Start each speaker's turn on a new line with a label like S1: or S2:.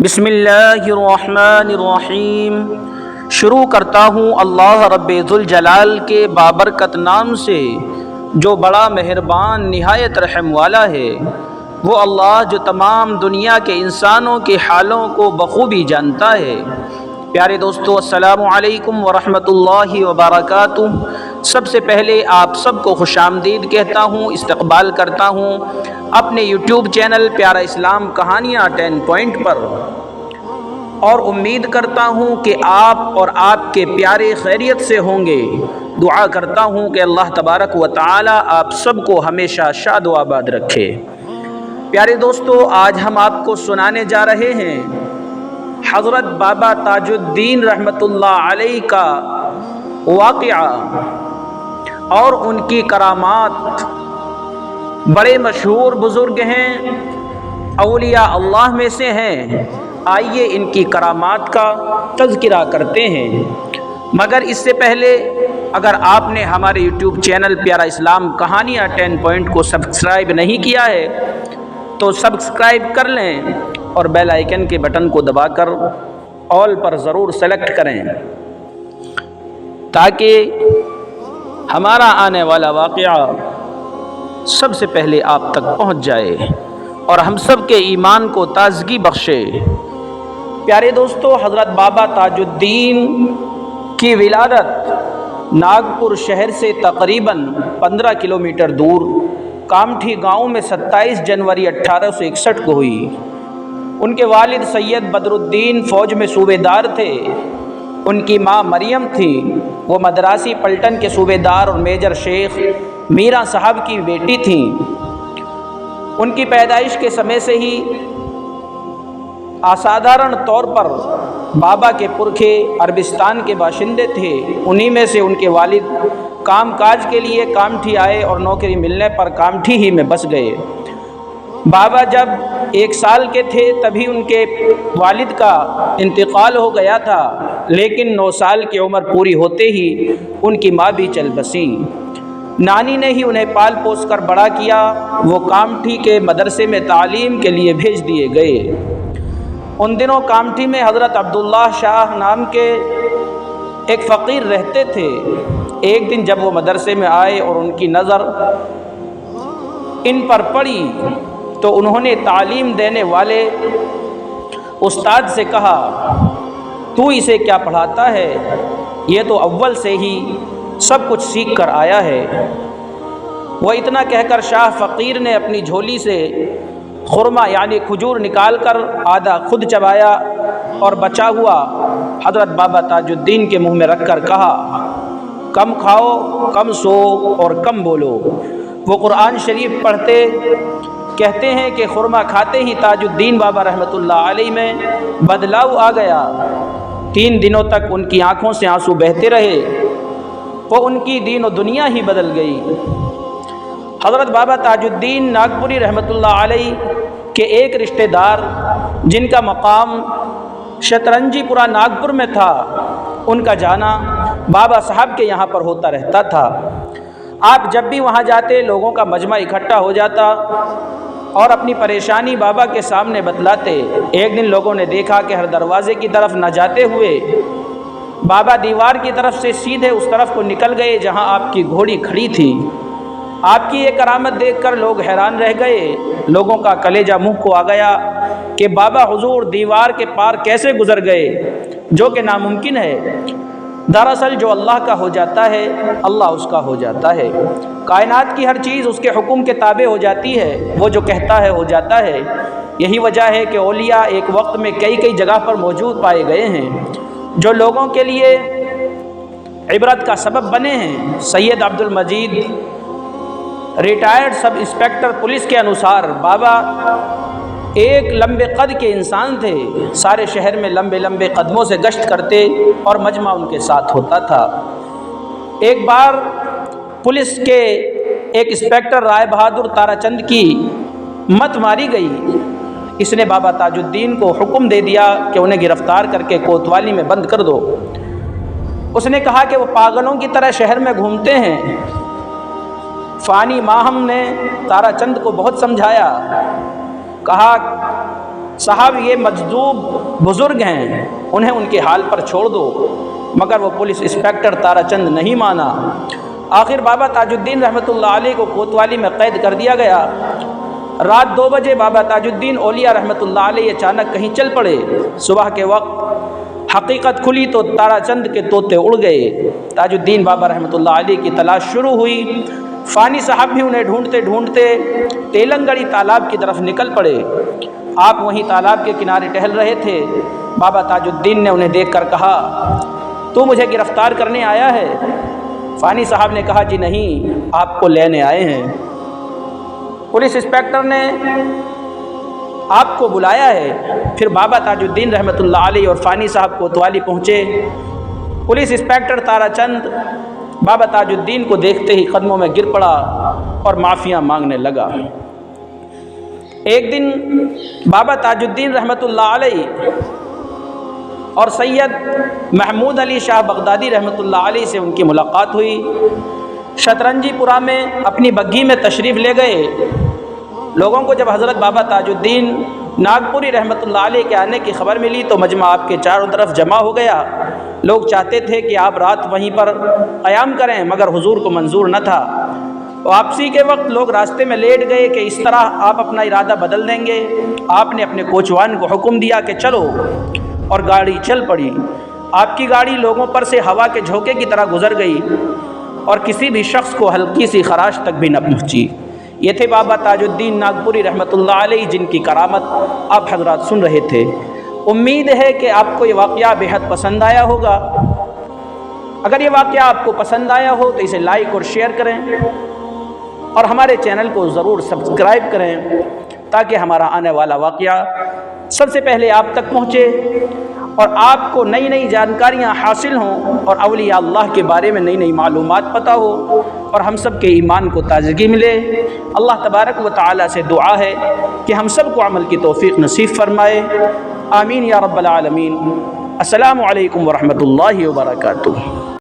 S1: بسم اللہ الرحمن الرحیم۔ شروع کرتا ہوں اللہ رب ذوالجلال کے بابرکت نام سے جو بڑا مہربان نہایت رحم والا ہے۔ وہ اللہ جو تمام دنیا کے انسانوں کے حالوں کو بخوبی جانتا ہے۔ پیارے دوستو، السلام علیکم ورحمۃ اللہ وبرکاتہ۔ سب سے پہلے آپ سب کو خوش آمدید کہتا ہوں، استقبال کرتا ہوں اپنے یوٹیوب چینل پیارا اسلام کہانیاں 10 پوائنٹ پر، اور امید کرتا ہوں کہ آپ اور آپ کے پیارے خیریت سے ہوں گے۔ دعا کرتا ہوں کہ اللہ تبارک و تعالی آپ سب کو ہمیشہ شاد و آباد رکھے۔ پیارے دوستو، آج ہم آپ کو سنانے جا رہے ہیں حضرت بابا تاج الدین رحمۃ اللہ علیہ کا واقعہ اور ان کی کرامات۔ بڑے مشہور بزرگ ہیں، اولیاء اللہ میں سے ہیں۔ آئیے ان کی کرامات کا تذکرہ کرتے ہیں، مگر اس سے پہلے اگر آپ نے ہمارے یوٹیوب چینل پیارا اسلام کہانیاں 10 پوائنٹ کو سبسکرائب نہیں کیا ہے تو سبسکرائب کر لیں اور بیل آئیکن کے بٹن کو دبا کر آل پر ضرور سلیکٹ کریں تاکہ ہمارا آنے والا واقعہ سب سے پہلے آپ تک پہنچ جائے اور ہم سب کے ایمان کو تازگی بخشے۔ پیارے دوستو، حضرت بابا تاج الدین کی ولادت ناگپور شہر سے تقریباً 15 کلومیٹر دور کامٹھی گاؤں میں 27 جنوری 1861 کو ہوئی۔ ان کے والد سید بدر الدین فوج میں صوبے دار تھے۔ ان کی ماں مریم تھی، وہ مدراسی پلٹن کے صوبے دار اور میجر شیخ میرا صاحب کی بیٹی تھیں۔ ان کی پیدائش کے سمے سے ہی اسادھارن طور پر بابا کے پرکھے عربستان کے باشندے تھے۔ انہی میں سے ان کے والد کام کاج کے لیے کامٹھی آئے اور نوکری ملنے پر کامٹھی ہی میں بس گئے۔ بابا جب 1 سال کے تھے تبھی ان کے والد کا انتقال ہو گیا تھا، لیکن 9 سال کی عمر پوری ہوتے ہی ان کی ماں بھی چل بسیں۔ نانی نے ہی انہیں پال پوس کر بڑا کیا۔ وہ کامٹھی کے مدرسے میں تعلیم کے لیے بھیج دیے گئے۔ ان دنوں کامٹھی میں حضرت عبداللہ شاہ نام کے ایک فقیر رہتے تھے۔ ایک دن جب وہ مدرسے میں آئے اور ان کی نظر ان پر پڑی تو انہوں نے تعلیم دینے والے استاد سے کہا، تو اسے کیا پڑھاتا ہے؟ یہ تو اول سے ہی سب کچھ سیکھ کر آیا ہے۔ وہ اتنا کہہ کر شاہ فقیر نے اپنی جھولی سے خرما یعنی کھجور نکال کر آدھا خود چبایا اور بچا ہوا حضرت بابا تاج الدین کے منہ میں رکھ کر کہا، کم کھاؤ، کم سو اور کم بولو۔ وہ قرآن شریف پڑھتے کہتے ہیں کہ خرما کھاتے ہی تاج الدین بابا رحمۃ اللہ علیہ میں بدلاؤ آ گیا۔ 3 دنوں تک ان کی آنکھوں سے آنسو بہتے رہے، وہ ان کی دین و دنیا ہی بدل گئی۔ حضرت بابا تاج الدین ناگپوری رحمۃ اللہ علیہ کے ایک رشتہ دار جن کا مقام شترنجی پورہ ناگپور میں تھا، ان کا جانا بابا صاحب کے یہاں پر ہوتا رہتا تھا۔ آپ جب بھی وہاں جاتے لوگوں کا مجمع اکٹھا ہو جاتا اور اپنی پریشانی بابا کے سامنے بتلاتے۔ ایک دن لوگوں نے دیکھا کہ ہر دروازے کی طرف نہ جاتے ہوئے بابا دیوار کی طرف سے سیدھے اس طرف کو نکل گئے جہاں آپ کی گھوڑی کھڑی تھی۔ آپ کی یہ کرامت دیکھ کر لوگ حیران رہ گئے۔ لوگوں کا کلیجہ منہ کو آ گیا کہ بابا حضور دیوار کے پار کیسے گزر گئے، جو کہ ناممکن ہے۔ دراصل جو اللہ کا ہو جاتا ہے اللہ اس کا ہو جاتا ہے۔ کائنات کی ہر چیز اس کے حکم کے تابع ہو جاتی ہے، وہ جو کہتا ہے ہو جاتا ہے۔ یہی وجہ ہے کہ اولیاء ایک وقت میں کئی جگہ پر موجود پائے گئے ہیں جو لوگوں کے لیے عبرت کا سبب بنے ہیں۔ سید عبد المجید ریٹائرڈ سب انسپکٹر پولیس کے انوسار بابا ایک لمبے قد کے انسان تھے۔ سارے شہر میں لمبے قدموں سے گشت کرتے اور مجمع ان کے ساتھ ہوتا تھا۔ ایک بار پولیس کے ایک انسپکٹر رائے بہادر تارا چند کی مت ماری گئی۔ اس نے بابا تاج الدین کو حکم دے دیا کہ انہیں گرفتار کر کے کوتوالی میں بند کر دو۔ اس نے کہا کہ وہ پاگلوں کی طرح شہر میں گھومتے ہیں۔ فانی ماہم نے تارا چند کو بہت سمجھایا، کہا صاحب یہ مجذوب بزرگ ہیں، انہیں ان کے حال پر چھوڑ دو، مگر وہ پولیس انسپکٹر تارا چند نہیں مانا۔ آخر بابا تاج الدین رحمۃ اللہ علیہ کو کوتوالی میں قید کر دیا گیا۔ رات 2 بجے بابا تاج الدین اولیاء رحمۃ اللہ علیہ اچانک کہیں چل پڑے۔ صبح کے وقت حقیقت کھلی تو تارا چند کے طوطے اڑ گئے۔ تاج الدین بابا رحمۃ اللہ علیہ کی تلاش شروع ہوئی۔ فانی صاحب بھی انہیں ڈھونڈتے ڈھونڈتے تیلنگڑی تالاب کی طرف نکل پڑے۔ آپ وہیں تالاب کے کنارے ٹہل رہے تھے۔ بابا تاج الدین نے انہیں دیکھ کر کہا، تو مجھے گرفتار کرنے آیا ہے؟ فانی صاحب نے کہا، جی نہیں، آپ کو لینے آئے ہیں۔ پولیس انسپکٹر نے آپ کو بلایا ہے۔ پھر بابا تاج الدین رحمۃ اللہ علیہ اور فانی صاحب کوتوالی پہنچے۔ پولیس انسپکٹر تارا چند بابا تاج الدین کو دیکھتے ہی قدموں میں گر پڑا اور معافیاں مانگنے لگا۔ ایک دن بابا تاج الدین رحمۃ اللہ علیہ اور سید محمود علی شاہ بغدادی رحمۃ اللہ علیہ سے ان کی ملاقات ہوئی۔ شطرنجی پورہ میں اپنی بگھی میں تشریف لے گئے۔ لوگوں کو جب حضرت بابا تاج الدین ناگپوری رحمۃ اللہ علیہ کے آنے کی خبر ملی تو مجمع آپ کے چاروں طرف جمع ہو گیا۔ لوگ چاہتے تھے کہ آپ رات وہیں پر قیام کریں، مگر حضور کو منظور نہ تھا۔ واپسی کے وقت لوگ راستے میں لیٹ گئے کہ اس طرح آپ اپنا ارادہ بدل دیں گے۔ آپ نے اپنے کوچوان کو حکم دیا کہ چلو، اور گاڑی چل پڑی۔ آپ کی گاڑی لوگوں پر سے ہوا کے جھونکے کی طرح گزر گئی اور کسی بھی شخص کو ہلکی سی خراش تک بھی نہ پہنچی۔ یہ تھے بابا تاج الدین ناگپوری رحمۃ اللہ علیہ، جن کی کرامت آپ حضرات سن رہے تھے۔ امید ہے کہ آپ کو یہ واقعہ بےحد پسند آیا ہوگا۔ اگر یہ واقعہ آپ کو پسند آیا ہو تو اسے لائک اور شیئر کریں، اور ہمارے چینل کو ضرور سبسکرائب کریں تاکہ ہمارا آنے والا واقعہ سب سے پہلے آپ تک پہنچے اور آپ کو نئی نئی جانکاریاں حاصل ہوں اور اولیاء اللہ کے بارے میں نئی نئی معلومات پتہ ہو اور ہم سب کے ایمان کو تازگی ملے۔ اللہ تبارک و تعالی سے دعا ہے کہ ہم سب کو عمل کی توفیق نصیب فرمائے۔ آمین یا رب العالمین۔ السلام علیکم ورحمۃ اللہ وبرکاتہ۔